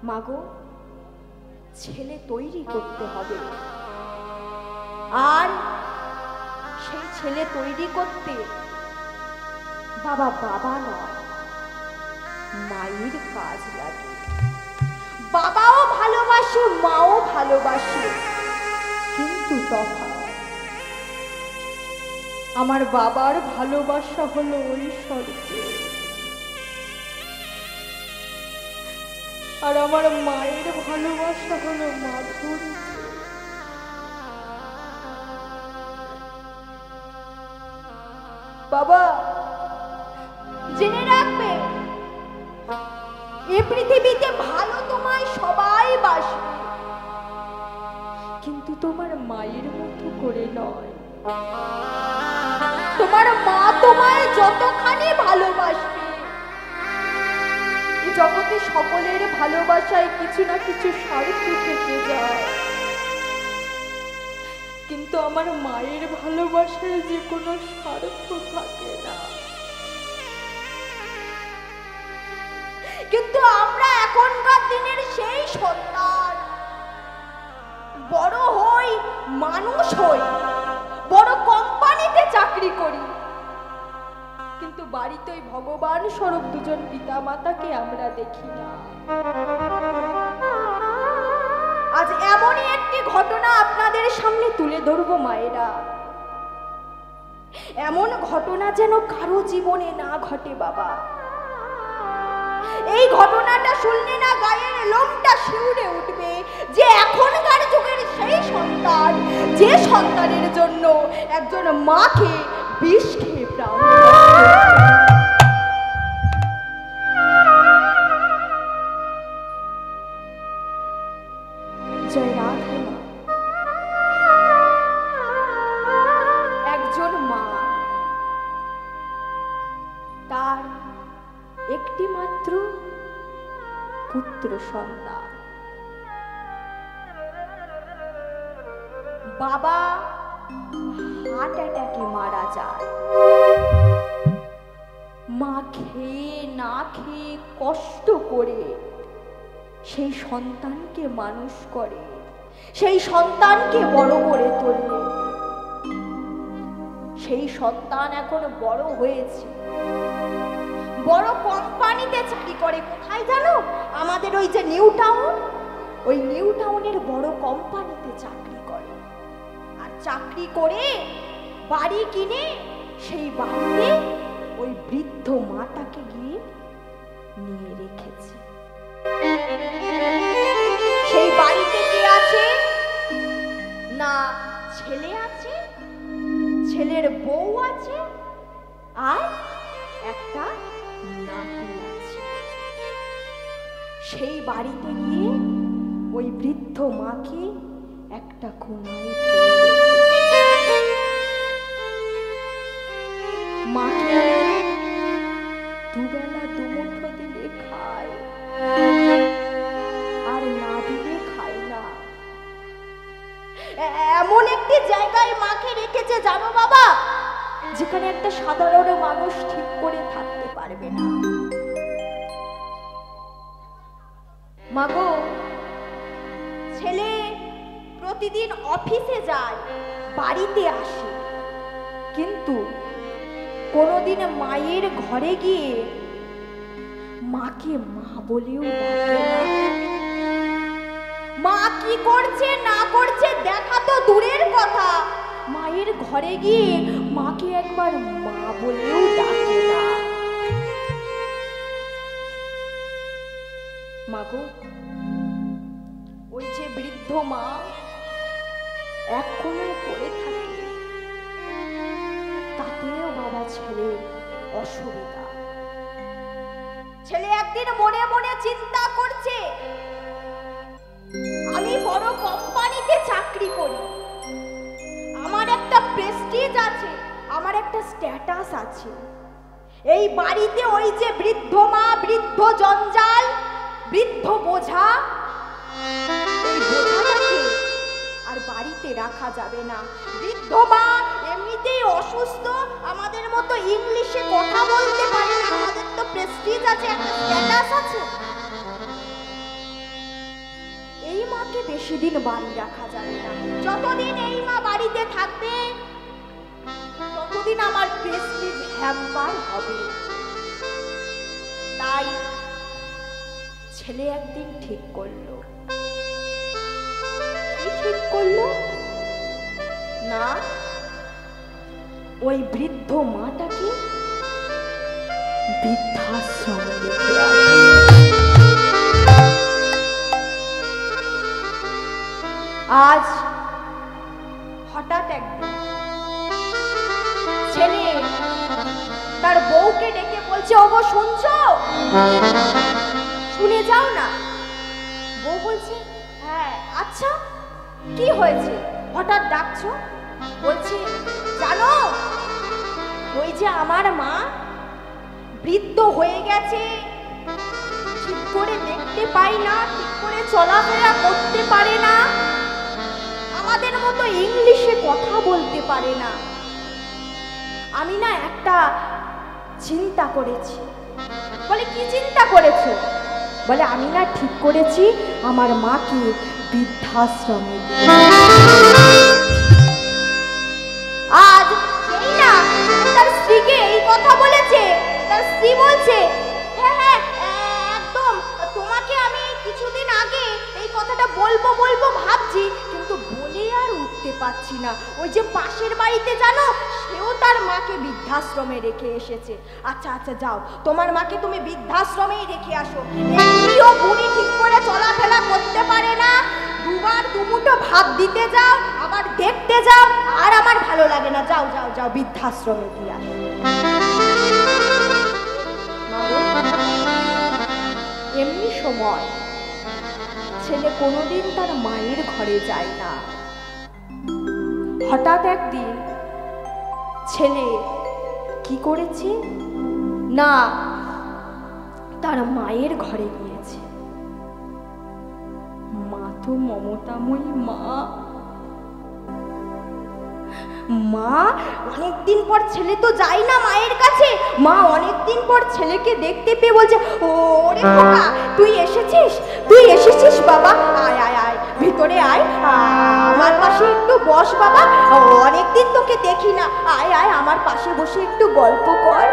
মাগো, ছেলে তৈরি করতে হবে, আর সেই ছেলে তৈরি করতে বাবা বাবা নয়, মায়ের কাজ লাগে। বাবাও ভালোবাসে, মাও ভালোবাসে, কিন্তু তফাৎ। আমার বাবার ভালোবাসা হলো ঐশ্বর্যে, আর আমার মায়ের ভালোবাসা হলো মাধুর্য। বাবা, জেনে রাখবে, এ পৃথিবীতে ভালো তোমায় সবাই বাসবে, কিন্তু তোমার মায়ের মতো করে নয়। তোমার মা তোমায় যতখানি ভালোবাসবে, এই জগতে সকলের ভালোবাসায় কিছু না কিছু স্বার্থ থেকে যায়, কিন্তু আমার মায়ের ভালোবাসায় যে কোনো স্বার্থ থাকে না। কিন্তু আমরা এখনকার দিনের সেই সন্তান, বড় হই, মানুষ হই, বড় কোম্পানিতে চাকরি করি, কিন্তু বাড়িতে ভগবান স্বরূপ দুজন পিতা মাতাকে আমরা দেখি না। আজ এমনই একটি ঘটনা আপনাদের সামনে তুলে ধরবো মায়েরা, এমন ঘটনা যেন কারো জীবনে না ঘটে বাবা। এই ঘটনাটা শুনলে না গায়ের লোমটা শিউরে উঠবে, যে এখনকার যুগের সেই সন্তান, যে সন্তানের জন্য একজন মাকে বিষ খেয়ে প্রাণ। জয় রাধে মা। একজন মা তার একটি মাত্র পুত্র সন্তান, বাবা হার্ট অ্যাটাকে মারা যায়। মা খেয়ে না খেয়ে কষ্ট করে সেই সন্তানকে মানুষ করে, সেই সন্তানকে বড় করে তোলে। সেই সন্তান এখন বড় হয়েছে, বড় কোম্পানিতে চাকরি করে। কোথায় জানো? আমাদের ওই যে নিউ টাউন, ওই নিউ টাউনের বড় কোম্পানিতে চাকরি করে। আর চাকরি করে বাড়ি কিনে সেই বাড়িতে ওই বৃদ্ধ মাটাকে গিয়ে নিয়ে রেখেছে। সেই বাড়িতে কে আছে? না ছেলে আছে, ছেলের বউ আছে, আর একটা নাতি আছে। সেই বাড়িতে গিয়ে ওই বৃদ্ধ মাকে একটা কোণায় ফেলে রেখেছে। মাকে দুবেলা দুমুঠো দিলে খায়, আর না দিলে খায় না। এমন একটি জায়গায় মাকে রেখেছে জানো বাবা, যেখানে একটা সাধারণ মানুষ ঠিক করে থাকতে পারবে না। মাগো, ছেলে প্রতিদিন অফিসে যায়, বাড়িতে আসে, কিন্তু কোনোদিন মায়ের ঘরে গিয়ে মাকে মা বলেও ডাকে না। মা কি করছে না করছে দেখা তো দূরের কথা, মায়ের ঘরে গিয়ে মাকে একবার মা বলেও ডাকে না। মাগো, ওই যে বৃদ্ধ মা এক কোণে পড়ে থাকে, তাতেও বাবা ছেলে অসুবিধা। ছেলে একদিন মনে মনে চিন্তা করছে, আমি বড় কোম্পানিতে চাকরি করি, আমার একটা প্রেস্টিজ আছে, আমার একটা স্ট্যাটাস আছে। এই বাড়িতে ওই যে বৃদ্ধ মা, বৃদ্ধ জঞ্জাল, বৃদ্ধ বোঝা, এই বোঝাটাকে আর বাড়িতে রাখা যাবে না। বৃদ্ধ মা এমনিতেই অসুস্থ, আমাদের মতো ইংলিশে কথা বলতে পারে না, আমাদের তো প্রেস্টিজ আছে, একটা স্ট্যাটাস আছে। মাকে বেশি দিন বাড়ি রাখা যাবে না। যতদিন এই মা বাড়িতে থাকবে ততদিন আমার প্রেস্টিজ হ্যাম্পার হবে। তাই ছেলে একদিন ঠিক করলো। কি ঠিক করলো? না, ওই বৃদ্ধ মাটাকে বৃদ্ধাশ্রমে রেখে আসবে। আজ হঠাৎ একদিন ছেলে তার বউকে ডেকে বলছে, ওগো শুনছো? শুনে যাও না। বউ বলছে, হ্যাঁ আচ্ছা কি হয়েছে, হঠাৎ ডাকছো? বলছে, জানো ওই যে আমার মা বৃদ্ধ হয়ে গেছে, ঠিক করে দেখতে পাই না, ঠিক করে চলাফেরা করতে পারে না, আমাদের মতো ইংলিশে কথা বলতে পারে না। আমি না একটা চিন্তা করেছি। বলে, কি চিন্তা করেছো? বলে, আমি না ঠিক করেছি আমার মাকে বৃদ্ধাশ্রমে আজ এই না তার স্ত্রীকে এই কথা বলেছে। তার স্ত্রী বলছে, হ্যাঁ হ্যাঁ একদম, তোমাকে আমি কিছুদিন আগে এই কথাটা বলবো বলবো ভাবছি, কিন্তু বলে আর উঠতে পারছি না। ওই যে পাশের বাড়িতে জানো, সেও তার মাকে বৃদ্ধাশ্রমে রেখে এসেছে। আচ্ছা আচ্ছা যাও, তোমার মাকে তুমি বৃদ্ধাশ্রমেই রেখে আসো। এমনিও বুড়ি ঠিক করে চলাফেরা করতে পারে না, দুবার দুমুঠো ভাত দিতে যাও, আবার দেখতে যাও, আর আমার ভালো লাগে না। যাও যাও যাও, বৃদ্ধাশ্রমে দিয়ে আসো। এমনি সময় ছেলে কোনোদিন তার মায়ের ঘরে যায় না। হঠাৎ একদিন ছেলে কি করেছে না, তার মায়ের ঘরে গিয়েছে। মা তো মমতাময়ী মা। মা অনেকদিন পর, ছেলে তো যায় না মায়ের কাছে, মা অনেকদিন পর ছেলেকে দেখতে পেয়ে বলছে, ওরে খোকা তুই এসেছিস, তুই এসেছিস বাবা, আয় আয় আয় ভিতরে আয়, আমার পাশে একটু বস বাবা, অনেকদিন তোকে দেখি না, আয় আয় আমার পাশে বসে একটু গল্প কর,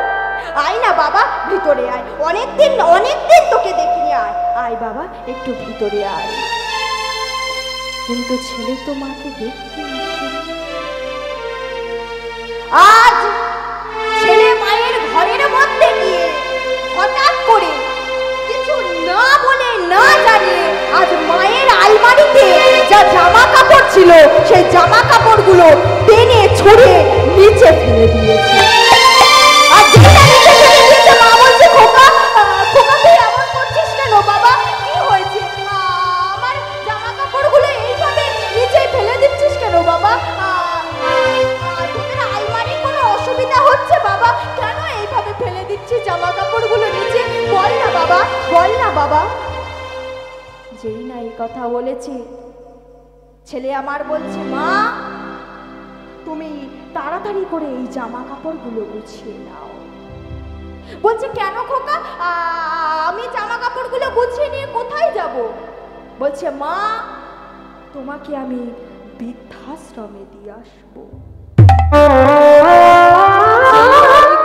আয় না বাবা ভিতরে আয়, অনেকদিন তোকে দেখিনি, আয় আয় বাবা একটু ভিতরে আয়। কিন্তু ছেলে তো মাকে দেখতে আজ ছেলে মায়ের ঘরের মধ্যে গিয়ে হঠাৎ করে কিছু না বলে না জানিয়ে আজ মায়ের আলমারিতে যা জামা কাপড় ছিল সেই জামা কাপড়গুলো টেনে ছড়ে নিচে ফেলে দিয়েছে। আর যেটা নিচে ফেলে দিয়েছে, মা বলছে, খোকা খোকা তুই এমন করছিস কেন বাবা, কি হয়েছে? আমার জামা কাপড়গুলো এইভাবে নিচে ফেলে দিচ্ছিস কেন বাবা? অসুবিধা হচ্ছে বাবা, কেন এইভাবে ফেলে দিচ্ছি জামা কাপড়গুলো নিচে? বল না বাবা, বল না বাবা। যেই না এই কথা বলেছে, ছেলে আমার বলছে, মা তুমি তাড়াতাড়ি করে এই জামা কাপড়গুলো গুছিয়ে নাও। বলছে, কেন খোকা, আমি জামা কাপড়গুলো গুছিয়ে নিয়ে কোথায় যাব? বলছে, মা তোমাকে আমি বৃদ্ধাশ্রমে দিয়ে আসবো।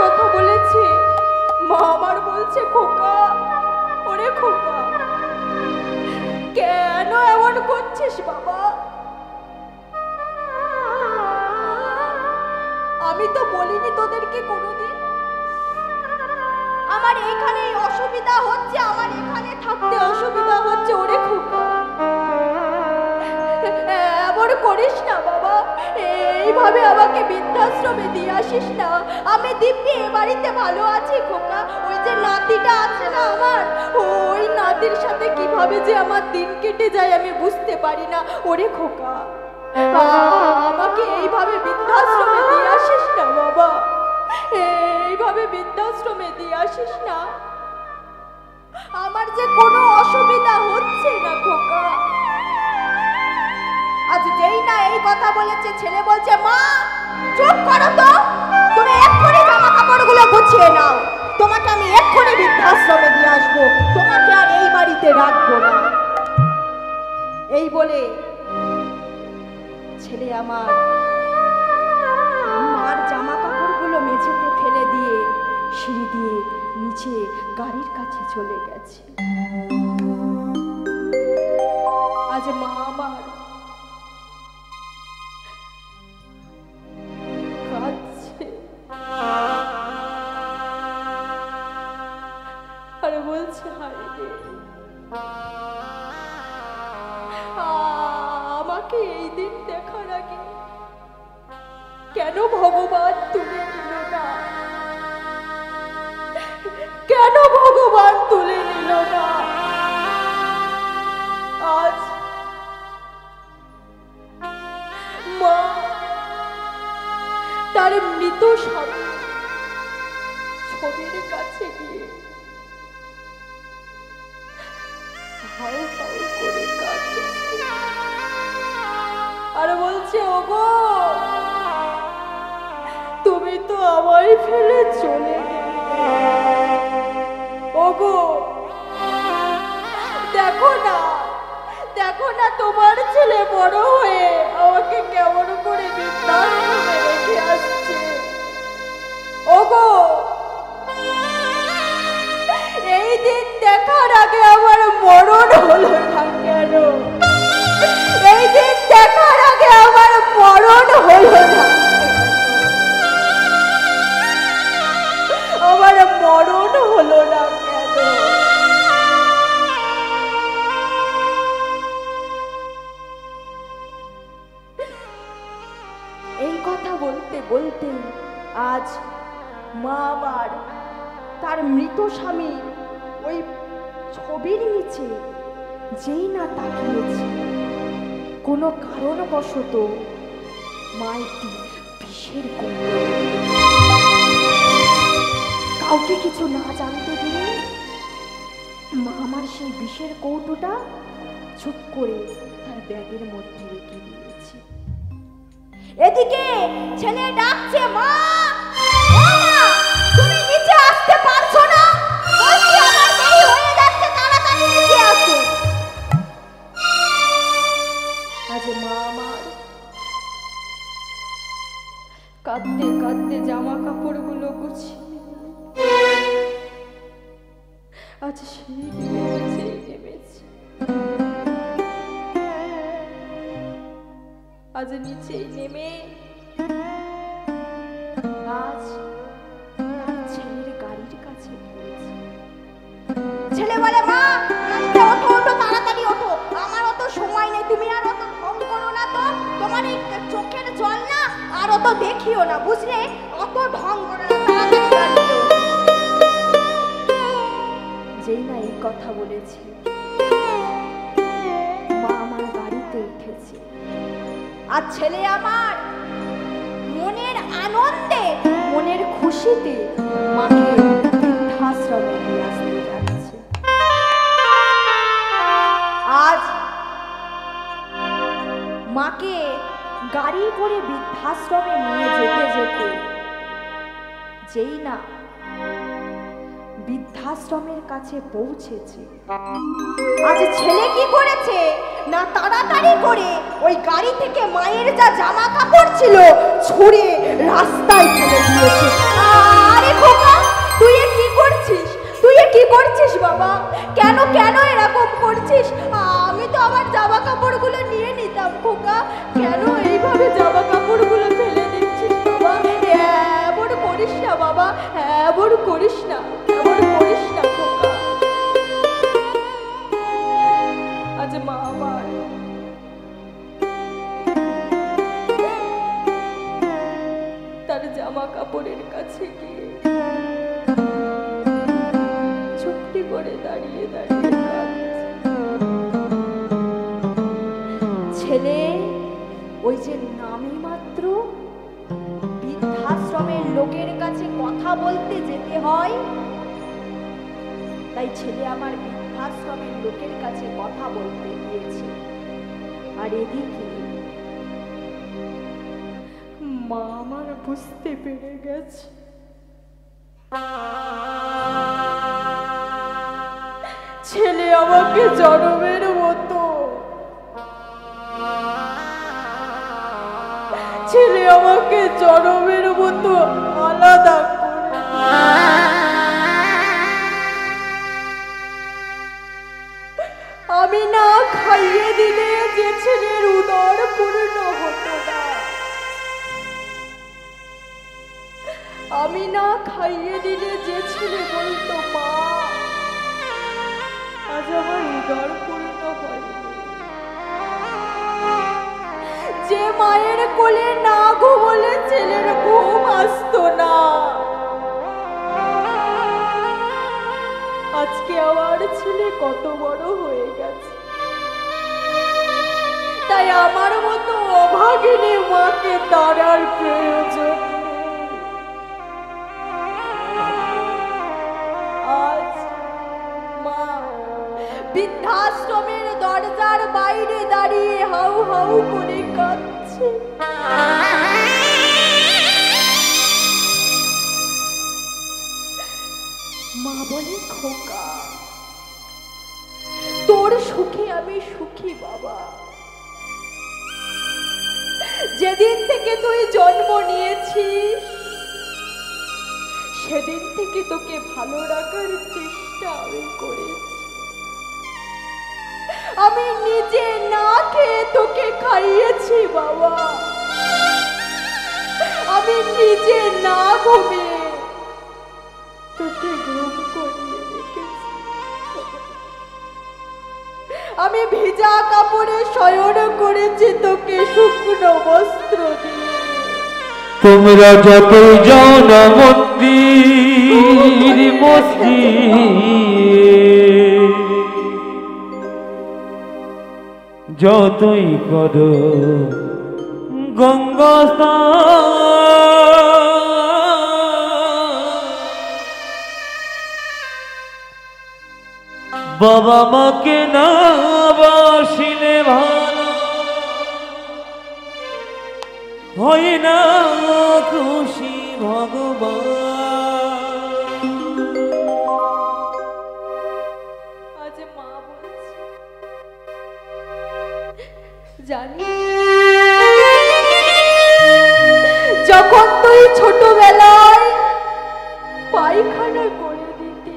কথা বলেছে, মা আমার বলছে, খোকা ওরে খোকা কেন এমন করছিস বাবা? আমি তো বলিনি তোদেরকে কোনোদিন আমার এখানে অসুবিধা হচ্ছে, আমার এখানে থাকতে অসুবিধা হচ্ছে। ওরে খোকা এমন করিস না বাবা, এইভাবে আমাকে বৃদ্ধাশ্রমে দিয়ে আসিস না। আমি দিব্যি এ বাড়িতে ভালো আছি খোকা, ওই যে নাতিটা আছে না আমার, ওই নাতির সাথে কিভাবে যে আমার দিন কেটে যায় আমি বুঝতে পারি না। ওরে খোকা আমাকে এইভাবে বৃদ্ধাশ্রমে দিয়ে আসিস না বাবা, এইভাবে বৃদ্ধাশ্রমে দিয়ে আসিস না। আমার যে কোনো অসুবিধা হচ্ছে না খোকা। আজ যেই না এই কথা বলেছে, ছেলে বলছে, মা চুপ করো তো, তুমি এক্ষুনি জামা কাপড়গুলো গুছিয়ে নাও, তোমাকে আমি এক্ষুনি বৃদ্ধাশ্রমে দিয়ে আসবো, তোমাকে আর এই বাড়িতে রাখবো না। এই বলে ছেলে আমার মার জামা কাপড়গুলো মেঝেতে ফেলে দিয়ে সিঁড়ি দিয়ে নিচে গাড়ির কাছে চলে গেছে। আজ মা আমার কাঁদছে আর বলছে, হায় রে, আমাকে এই দিন দেখার আগে কেন ভগবান তুলে নিল না? কেন ভগবান তুলে নিল না? আজ মা তার মৃত স্বামী ছবির কাছে গিয়ে হাউ হাউ করে কাঁদছে আর বলছে, ওগো তুমি তো আমায় ফেলে চলে গেলে। ওগো দেখো না, দেখো না তোমার ছেলে বড় হয়ে আমাকে কেমন করে বৃদ্ধাশ্রমে রেখে আসছে। ওগো এই দিন দেখার আগে আমার মরণ হলো না কেন? এই দিন দেখার আগে আমার মরণ হলো না, আমার মরণ হলো না কেন? এই কথা বলতে বলতে আজ মা আবার তার মৃত স্বামী ওই ছবির নিচে যেই না তাকিয়েছে, কোনো কারণবশত মা একটি বিষের কৌটো, কাউকে কিছু না জানতে দিয়ে মা আমার সেই বিষের কৌটোটা চুপ করে তার ব্যাগের মধ্যে রেখে দিয়েছে। এদিকে ছেলে ডাকছে, মা তুমি নিচে আসতে পারছো না? বলছি আমার দেরি হয়ে যাচ্ছে, তাড়াতাড়ি নিচে আসো। আজ মা আমার কাঁদতে কাঁদতে জামা কাপড়গুলো গুছিয়ে আজ সেই নেমেছে। আজ নিচেই নেমে আজ ছেলের গাড়ির কাছে গিয়েছে। ছেলে বলে, মা ওঠো ওঠো, তাড়াতাড়ি ওঠো, আমার অত সময় নেই, তুমি আর অত ঢং করো না তো, তোমার এই চোখের জল না আর অত দেখিও না, বুঝলে? অত ঢং করো না, তাড়াতাড়ি। যেই না এই কথা বলেছি, মা আমার গাড়িতে উঠেছে আর ছেলে আমার মনের আনন্দে মনের খুশিতে মাকে বৃদ্ধাশ্রমে নিয়ে আসতে যাচ্ছে। আজ মাকে গাড়ি করে বৃদ্ধাশ্রমে নিয়ে যেতে যেতে যেই না বৃদ্ধাশ্রমের কাছে পৌঁছেছে, আজ ছেলে কি করেছে না, তাড়াতাড়ি করে ওই গাড়ি থেকে মায়ের যা জামা কাপড় ছিল ছুঁড়ে রাস্তায় ফেলে দিয়েছে। আরে খোকা, তুই কি করছিস? তুই কি করছিস বাবা? কেন কেন এরকম করছিস? আমি তো আমার জামা কাপড়গুলো নিয়ে নিতাম খোকা, কেন এইভাবে জামা কাপড়গুলো ফেলে দিচ্ছিস বাবা? এমন করিস না বাবা, এমন করিস না, এমন করিস না খোকা। আজ মা আমার তার জামা কাপড়ের কাছে গিয়ে চুপটি করে দাঁড়িয়ে দাঁড়িয়ে কাঁদছে। ছেলে ওই যে নামে মাত্র বৃদ্ধাশ্রমের লোকের কাছে কথা বলতে যেতে হয়, তাই ছেলে আমার বৃদ্ধাশ্রমের লোকের কাছে কথা বলতে গিয়েছে। আর এদিকে মা আমার বুঝতে পেরে গেছে ছেলে আমাকে জনমের মতো আমাকে জনমের মতো আলাদা করে। আমি না খাইয়ে দিলে যে ছেলের উদর পূর্ণ হতো না, আমি না খাইয়ে দিলে যে ছেলে বলতো মা আজ আমার উদর পূর্ণ হয়নি, যে মায়ের কোলে না ঘুমোলে ছেলের ঘুম আসতো না, আজকে আমার ছেলে কত বড় হয়ে গেছে। তাই আমার মতো অভাগিনী মাকে তারার প্রয়োজন নেই। আজ মা বৃদ্ধাশ্রমের দরজার বাইরে দাঁড়িয়ে হাউ হাউ করে কাঁদছে। মা বলে খোকা তোর সুখে আমি সুখী বাবা, যেদিন থেকে তুই জন্ম নিয়েছিস সেদিন থেকে তোকে ভালো রাখার চেষ্টা আমি করেছি। আমি নিজে না খেয়ে তোকে খাইয়েছি বাবা, আমি নিজে না ঘুমিয়ে তোকে ঘুম করিয়ে রেখেছি। আমি ভিজা কাপড়ে শয়ন করেছি তোকে শুকনো বস্ত্র দিয়ে। তোমরা যতই যাও না মন্দির মসজিদ, যতই করো গঙ্গা বাবা মাকে না বাসিলে ভালো হয় না খুশি ভগবান। আজ মা বলছে জানি যখন তুই ছোটবেলায় পায়খানা করে দিতি,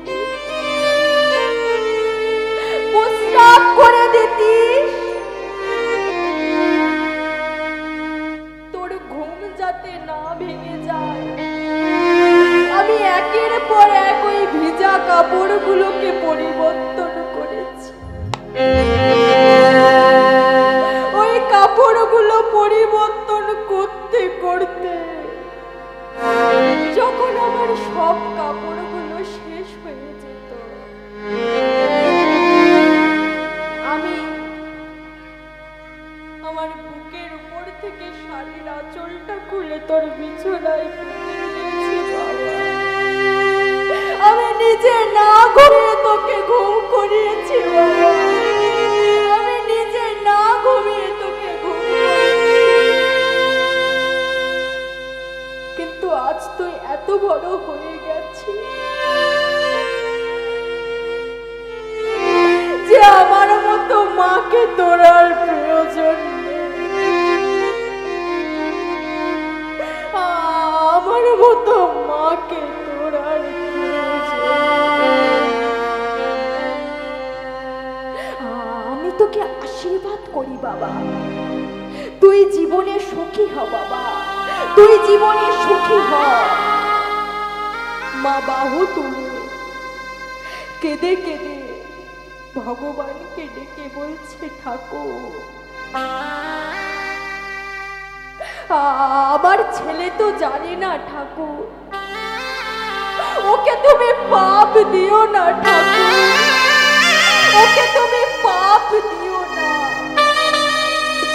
প্রস্রাব করে দিতিস, তোর ঘুম যাতে না ভেঙে যায় আমি একের পর এক ওই ভিজা কাপড়গুলোকে পরিবর্তন করেছি। ওই কাপড়গুলো পরিবর্তন করতে করতে যখন আমার সব কাপড়গুলো শেষ হয়ে যেত, আমি আমার বুকের উপর থেকে শাড়ির আঁচলটা খুলে তোর বিছানায় দিয়েছি বাবা। আমি নিজে না ঘুমিয়ে তোকে ঘুম করিয়েছি বাবা, আমি নিজে না ঘুমিয়ে তোকে ঘুম করিয়েছি। কিন্তু আজ তুই এত বড় হয়ে গেছিস যে আমার মতো মাকে তোর আর প্রয়োজন নেই, আমার মতো মাকে তোর আর আমি তোকে আশীর্বাদ করি বাবা, তুই জীবনে সুখী হ বাবা, তুই জীবনে সুখী হ। মা বাহু তুলে কেঁদে কেঁদে ভগবানকে ডেকে বলছে ঠাকুর আমার ছেলে তো জানে না ঠাকুর, ওকে তুমি পাপ দিও না ঠাকুর, ওকে তুমি পাপ দিও না,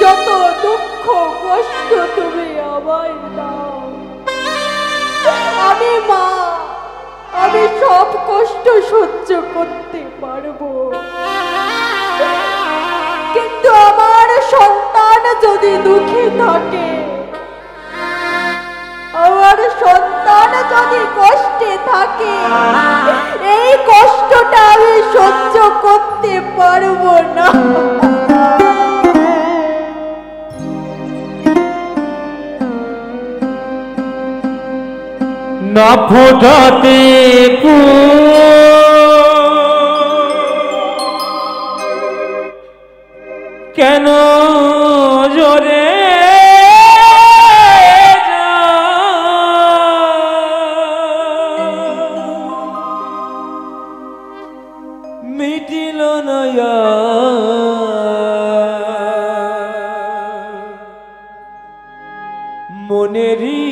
যত দুঃখ কষ্ট তুমি আমায় দাও। আমি মা, আমি সব কষ্ট সহ্য করতে পারবো, কিন্তু আমার সন্তান যদি দুঃখে থাকে, আমার সন্তান যদি কষ্টে থাকে, এই কষ্টটা আমি সহ্য করতে পারবো না। না ফোটাতে কেন জোরে মিটিল নয়া মনেরই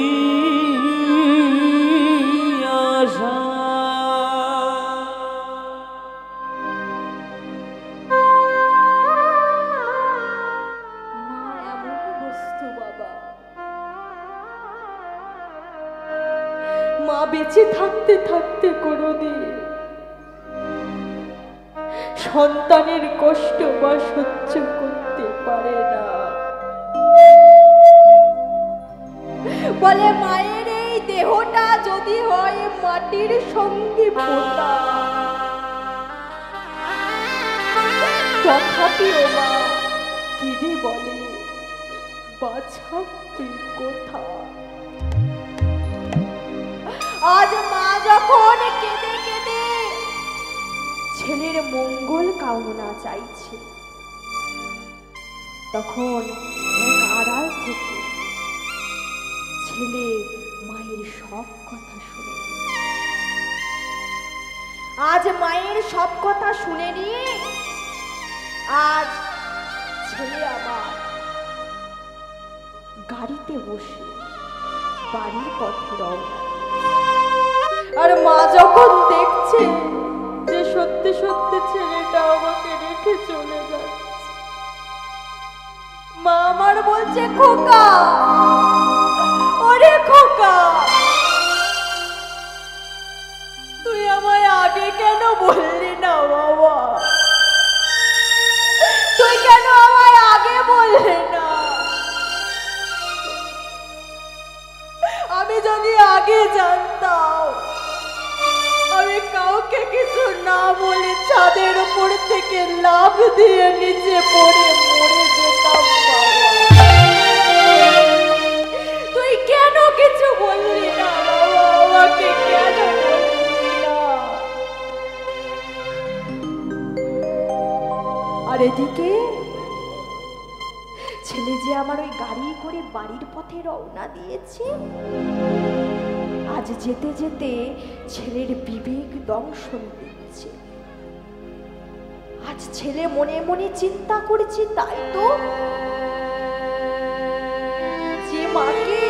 আশা। মা এমনই বস্তু বাবা, মা বেঁচে থাকতে থাকতে কোনোদিন সন্তানের কষ্ট বা সহ্য করতে পারে না। বলে মায়ের এই দেহটা যদি হয় মাটির সঙ্গে পোতা, তথাপিও মা কেঁদে বলে বাছা তুই কোথা। আজ মা যখন কেঁদে কেঁদে ছেলের মঙ্গল কামনা চাইছে, তখন এক আড়াল থেকে ছেলে মায়ের সব কথা শুনে। আজ মায়ের সব কথা শুনে নিয়ে আজ ছেলে আবার গাড়িতে বসে বাড়ির পথে রওনা। আর মা যখন দেখছে যে সত্যি সত্যি ছেলেটা আমাকে রেখে চলে যাচ্ছে, মা আমার বলছে খোকা, ওরে খোকা, তুই আমায় আগে কেন বললি না বাবা? তুই কেন আমায় আগে বললি না? আমি যদি আগে জানতাম আমি কাউকে কিছু না বলে ছাদের উপর থেকে লাফ দিয়ে নিচে পড়ে মরে যেতাম বাবা। তুই কেন কিছু বললি না বাবা? আমাকে কেন বললি না? আর এদিকে ছেলে যে আমার ওই গাড়ি করে বাড়ির পথে রওনা দিয়েছে, আজ যেতে যেতে ছেলের বিবেক দংশন দিচ্ছে। আজ ছেলে মনে মনে চিন্তা করেছে, তাই তো যে মাকে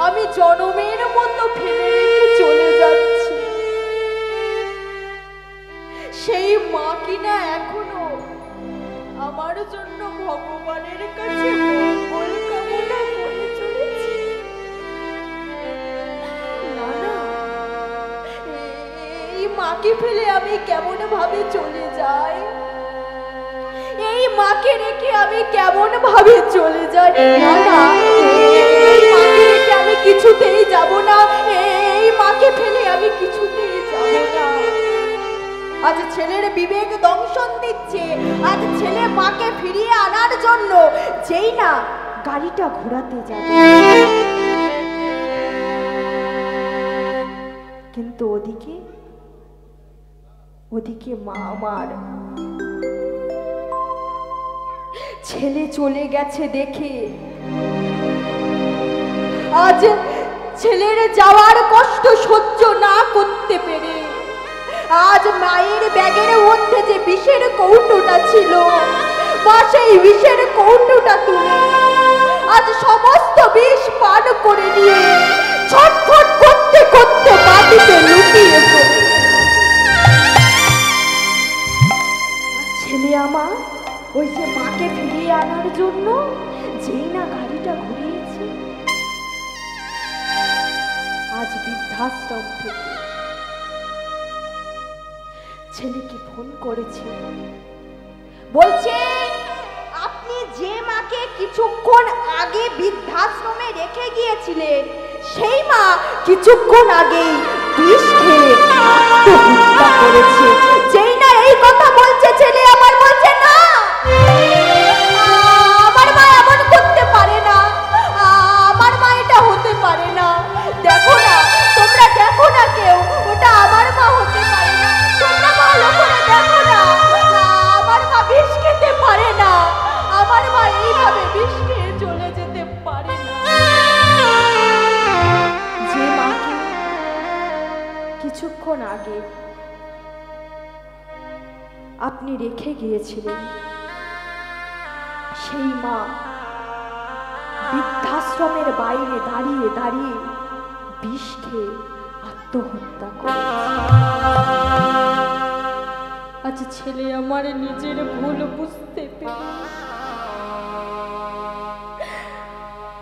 আমি জনমের মতো ফেলে রেখে চলে যাচ্ছি, সেই মা কিনা এখনো আমার জন্য ভগবানের কাছে মঙ্গল কামনা করে চলেছে। না না, এই মাকে ফেলে আমি কেমন ভাবে চলে যাই? এই মাকে রেখে আমি কেমন ভাবে চলে যাই? না না, এই মাকে রেখে আমি কিছুতেই যাব না। এই মাকে ফেলে আমি কিছুতেই যাব না। আজ ছেলের বিবেক দংশন দিচ্ছে। আজ ছেলে মাকে ফিরিয়ে আনার জন্য যেই না গাড়িটা ঘোরাতে যাবে, কিন্তু ওদিকে মা আমার ছেলে চলে গেছে দেখে আজ ছেলের যাওয়ার কষ্ট সহ্য না করতে পেরে আজ মায়ের ব্যাগের মধ্যে যে বিষের কৌটোটা ছিল, বা সেই বিষের কৌটোটা তুলে আজ সমস্ত বিষ পান করে নিয়ে ছটফট করতে করতে মাটিতে লুটিয়ে পড়ে। ছেলে আমার ওই যে মাকে ফিরিয়ে আনার জন্য যেই না গাড়িটা ঘুরিয়েছে, আজ বৃদ্ধাশ্রম থেকে ছেলেকে ফোন করেছে, বলছে আপনি যে মাকে কিছুক্ষণ আগে বৃদ্ধাশ্রমে রেখে গিয়েছিলেন সেই মা কিছুক্ষণ আগে বিষ খেয়ে আত্মহত্যা করেছে। যেই না এই কথা বলছে ছেলে আমার বলছে, না আমার মা এমন করতে পারে না, আমার মা এটা হতে পারে না। আগে আপনি রেখে গিয়েছিলেন, সেই মা বৃদ্ধাশ্রমের বাইরে দাঁড়িয়ে দাঁড়িয়ে বিষ খেয়ে আত্মহত্যা করেছে। আজ ছেলে আমার নিজের ভুল বুঝতে পেরে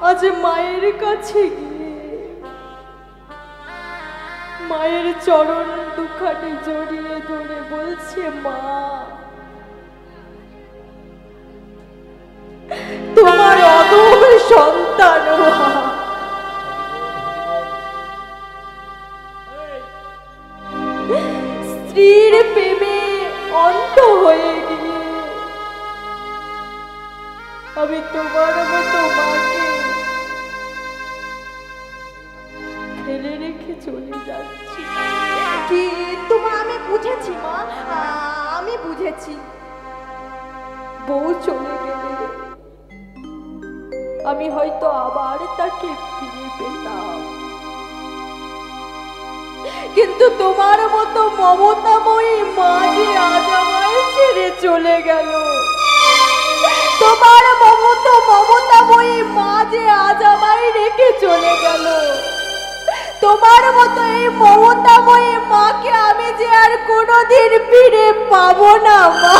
আজ মায়ের কাছে গিয়ে মায়ের চরণ দুখানে জড়িয়ে ধরে বলছে, মা তোমার অদম সন্তান স্ত্রীর প্রেমে অন্ত হয়ে গিয়ে আমি তোমার মতো মাকে ফেলে রেখে চলে যাচ্ছি। কি তোমার আমি বুঝেছি মা, আমি বুঝেছি। বউ চলে গেলে আমি হয়তো আবার তাকে ফিরে পেতাম, কিন্তু তোমার মতো মমতাময়ী মা যে আজ আমায় ছেড়ে চলে গেল, তোমার মমতাময়ী মা যে আজ আমায় রেখে চলে গেল, তোমার মতো এই মমতাময়ী মাকে আমি যে আর কোনোদিন ফিরে পাবো না মা।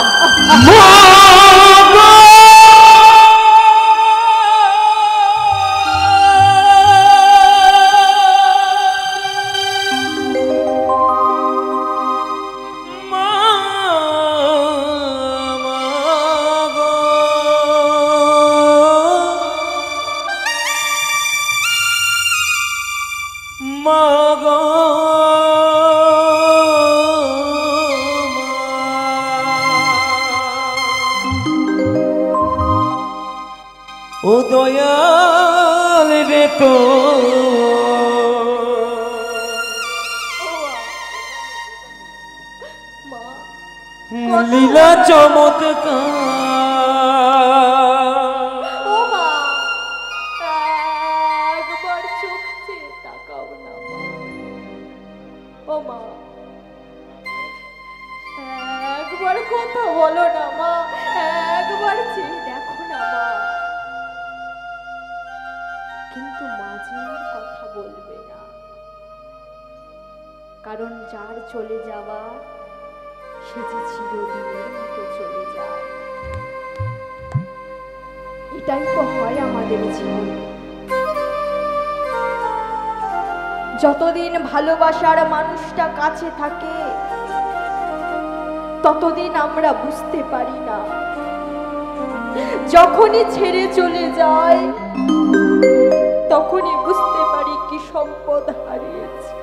ও দয়াল রে তো লীলা চমৎকার। ও মা, একবার চোখ চেয়ে তাকাও না মা। ও মা, একবার কথা বলো না মা, একবার চেয়ে দেখো না মা। কিন্তু মাঝে আর কথা বলবে না, কারণ যার চলে যাওয়া সে যে চিরদিনের মতো চলে যায়। এটাই তো হয় আমাদের জীবনে। যতদিন ভালোবাসার মানুষটা কাছে থাকে ততদিন আমরা বুঝতে পারি না, যখনই ছেড়ে চলে যায় তখনই বুঝতে পারি কি সম্পদ হারিয়েছি।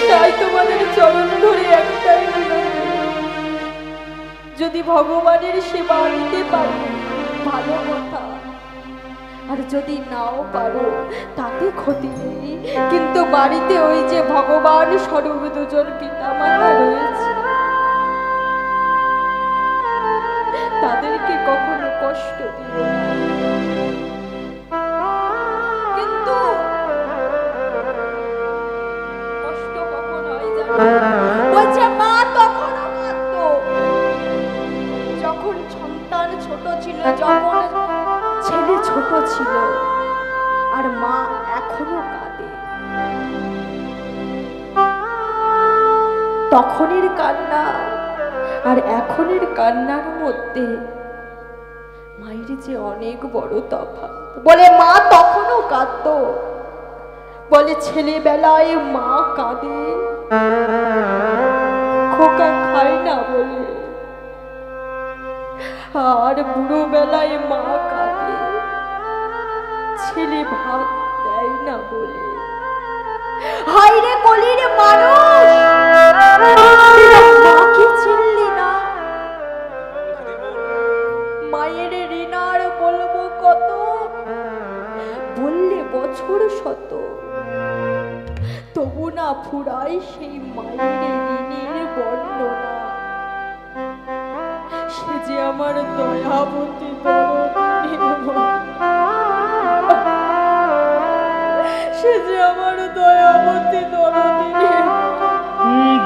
তাই তোমাদের চরণ ধরে একটাই মিনতি, যদি ভগবানের সেবা দিতে পারো ভালো কথা, আর যদি নাও পারো তাতে ক্ষতি নেই, কিন্তু বাড়িতে ওই যে ভগবান স্বরূপ দুজন পিতা মাতা রয়েছে, তাদেরকে কখনো কষ্ট দিও না। কিন্তু কষ্ট কখন হয় জানো? বলছে মা তখনও কাঁদতো, যখন সন্তান ছোট ছিল, যখন ছেলে ছোট ছিল, আর মা এখনো কাঁদে। তখনের কান্না আর এখনের কান্নার মধ্যে মায়ের যে অনেক বড় তফাৎ। বলে মা তখনও কাঁদতো, বলে ছেলেবেলায় মা কাঁদে খোকা খায় না বলে, আর বুড়ো বেলায় মা কাঁদে ছেলে ভাত দেয় না বলে। হায় রে কলির মানুষ, মাকে চিনলি না? মায়ের ঋণার বলবো কত, বললে বছর শত, তবু না ফুরায় সেই মায়ের ঋণের বর্ণনা। সে যে আমার দয়াবতী সে যে আমার দয়া দয়াবতী দরদিনী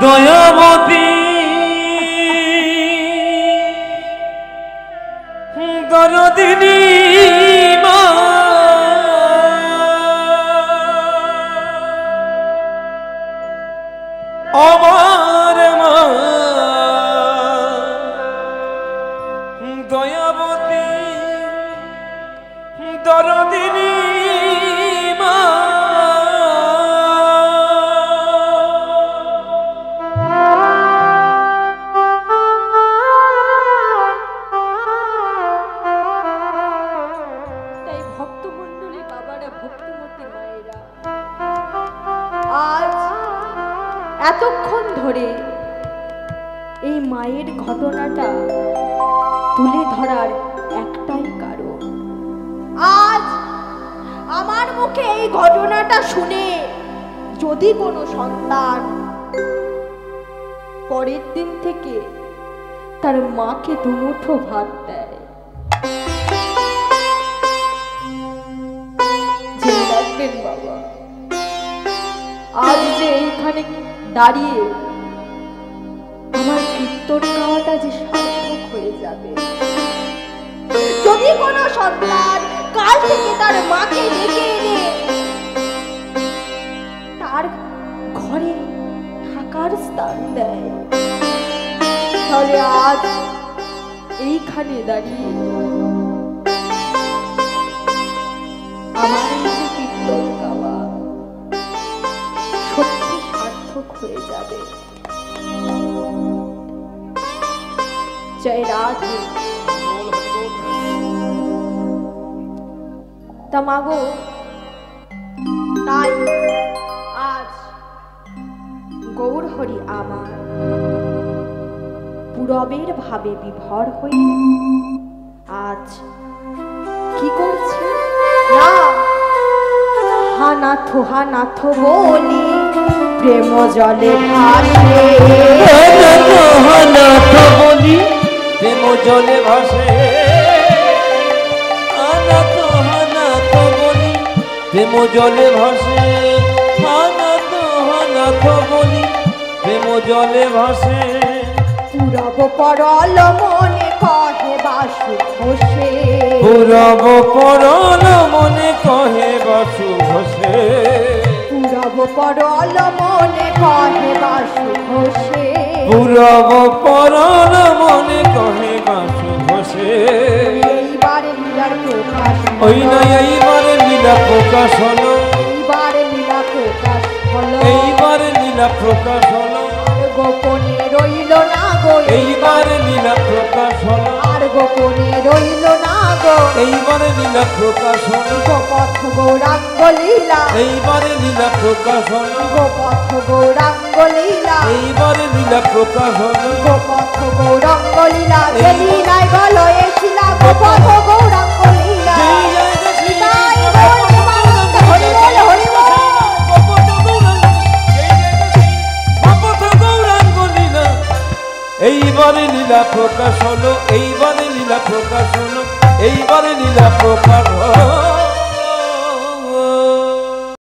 দয়াবতী দরদিনী মা আমার মা দয়াবতী দরদিনী মা তাই ভক্তমণ্ডলী বাবারা, ভক্তিমতী মায়েরা, আজ এতক্ষণ ধরে এই মায়ের ঘটনাটা তুলে ধরার একটাই কারণ, আজ আমার মুখে এই ঘটনাটা শুনে যদি কোনো সন্তান পরের দিন থেকে তার মাকে দুমুঠো ভাত দেয়, জেনে রাখবেন বাবা, আজ যে এইখানে দাঁড়িয়ে আমার কীর্তন গাওয়াটা যে সার্থক হয়ে যাবে। যদি কোনো সন্তান কাল থেকে তার মাকে ডেকে এনে তার ঘরে থাকার স্থান দেয়, তাহলে আজ এইখানে দাঁড়িয়ে আমার এই যে কীর্তন গাওয়া সত্যি সার্থক হয়ে যাবে। জয় রাধে। তা মাগো, তাই আজ গৌর হরি আমার পুরবের ভাবে বিভর হয়ে আজ কি করছে না, হানাথ বলি প্রেম জলে ভাসে, হানাথ বলি প্রেম জলে ভাসে, হানাথ বলি প্রেম জলে ভাসে, হানাথ বলি প্রেম জলে ভাসে, পুরব পরল মনে কহে বাসু ঘোষে, পুরব পরল মনে কহে বাসু ঘোষে, পুরব পরল মনে কহে বাসু ঘোষে, পুরব পরল মনে কহে বাসু ঘোষে, এইবারে লীলার প্রকাশ ওই না এইবারে লীলা প্রকাশ হলো, এইবারে লীলা প্রকাশ হলো, এইবারে লীলা প্রকাশ হলো, আর গোপনে রইল না গো, এইবারে লীলা প্রকাশ হলো, আর গোপনে রইল না গো, এইবারে লীলা প্রকাশ হলো, গোপথ গৌরাঙ্গ লীলা, এইবারে লীলা প্রকাশ হলো, গোপথ গৌরাঙ্গ লীলা, এইবারে লীলা প্রকাশ হলো, গোপথ গৌরাঙ্গ লীলা, যে লীলায় গল এসিলা গোপথ গৌরাঙ্গ লীলা। তাই গৌর নিত্যানন্দ, হরি বল হরি বল। এইবারে লীলা প্রকাশ হলো, এইবারে লীলা প্রকাশ হলো, এইবারে লীলা প্রকাশ হলো।